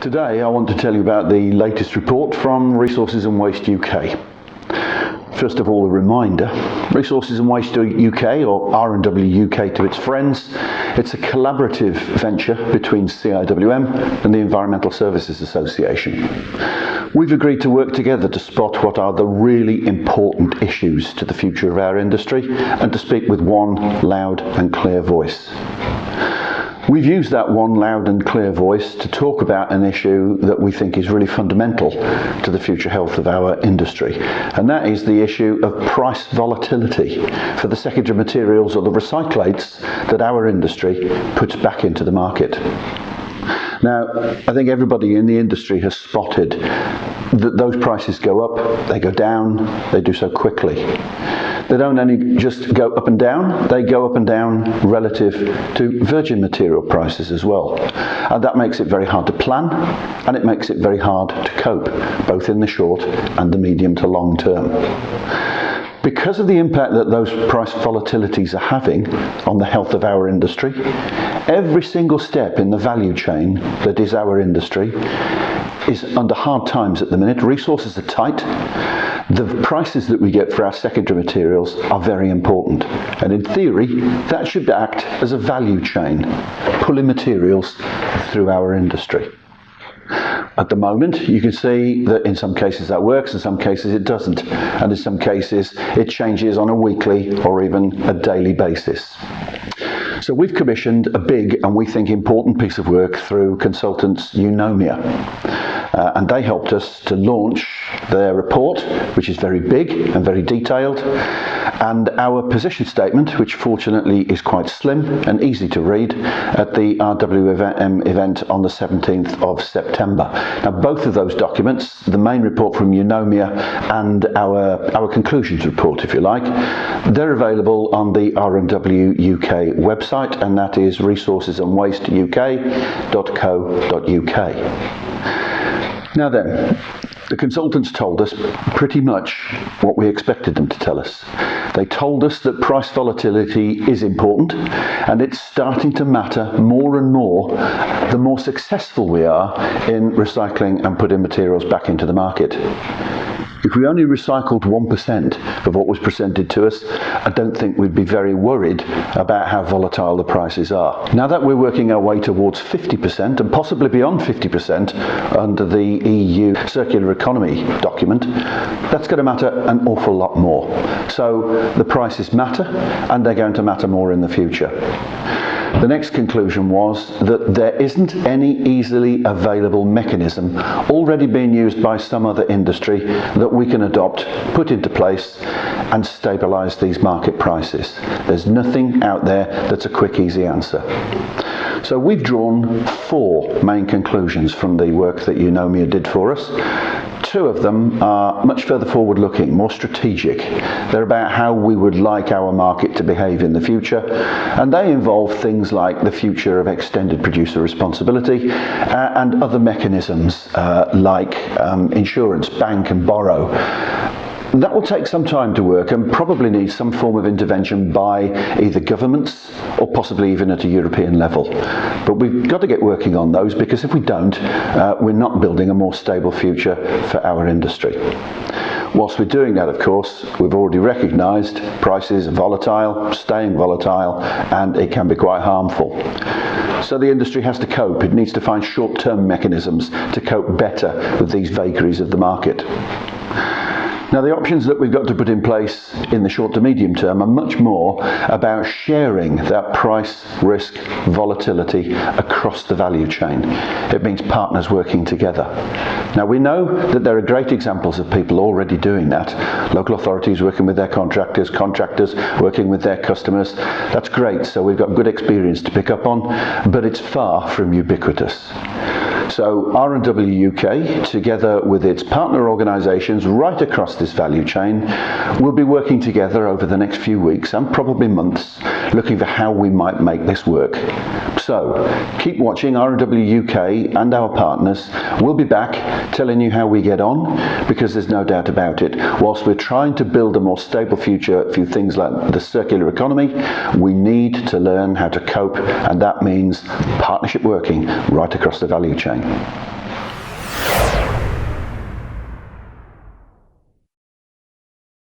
Today I want to tell you about the latest report from Resources and Waste UK. First of all, a reminder, Resources and Waste UK, or R&WUK to its friends, it's a collaborative venture between CIWM and the Environmental Services Association. We've agreed to work together to spot what are the really important issues to the future of our industry and to speak with one loud and clear voice. We've used that one loud and clear voice to talk about an issue that we think is really fundamental to the future health of our industry, and that is the issue of price volatility for the secondary materials or the recyclates that our industry puts back into the market. Now, I think everybody in the industry has spotted that those prices go up, they go down, they do so quickly. They don't only just go up and down, they go up and down relative to virgin material prices as well. And that makes it very hard to plan, and it makes it very hard to cope, both in the short and the medium to long term. Because of the impact that those price volatilities are having on the health of our industry, every single step in the value chain that is our industry is under hard times at the minute. Resources are tight. The prices that we get for our secondary materials are very important. And in theory, that should act as a value chain, pulling materials through our industry. At the moment, you can see that in some cases that works, in some cases it doesn't, and in some cases it changes on a weekly or even a daily basis. So we've commissioned a big and we think important piece of work through consultants Eunomia, and they helped us to launch their report, which is very big and very detailed, and our position statement, which fortunately is quite slim and easy to read, at the R&WUK event on the 17th of September. Now, both of those documents, the main report from Eunomia and our conclusions report, if you like, they're available on the R&WUK website, and that is resourcesandwasteuk.co.uk. Now then, the consultants told us pretty much what we expected them to tell us. They told us that price volatility is important, and it's starting to matter more and more the more successful we are in recycling and putting materials back into the market. If we only recycled 1% of what was presented to us, I don't think we'd be very worried about how volatile the prices are. Now that we're working our way towards 50% and possibly beyond 50% under the EU circular economy document, that's going to matter an awful lot more. So the prices matter, and they're going to matter more in the future. The next conclusion was that there isn't any easily available mechanism already being used by some other industry that we can adopt, put into place and stabilise these market prices. There's nothing out there that's a quick, easy answer. So we've drawn 4 main conclusions from the work that Eunomia did for us. 2 of them are much further forward looking, more strategic. They're about how we would like our market to behave in the future, and they involve things like the future of extended producer responsibility and other mechanisms like insurance, bank and borrow. That will take some time to work and probably need some form of intervention by either governments or possibly even at a European level. But we've got to get working on those, because if we don't, we're not building a more stable future for our industry. Whilst we're doing that, of course, we've already recognised prices are volatile, staying volatile, and it can be quite harmful. So the industry has to cope. It needs to find short-term mechanisms to cope better with these vagaries of the market. Now, the options that we've got to put in place in the short to medium term are much more about sharing that price risk volatility across the value chain. It means partners working together. Now, we know that there are great examples of people already doing that. Local authorities working with their contractors, contractors working with their customers. That's great, so we've got good experience to pick up on, but it's far from ubiquitous. So R&WUK, together with its partner organisations right across this value chain, will be working together over the next few weeks and probably months, looking for how we might make this work. So keep watching R&WUK and our partners. We'll be back telling you how we get on, because there's no doubt about it. Whilst we're trying to build a more stable future through things like the circular economy, we need to learn how to cope, and that means partnership working right across the value chain.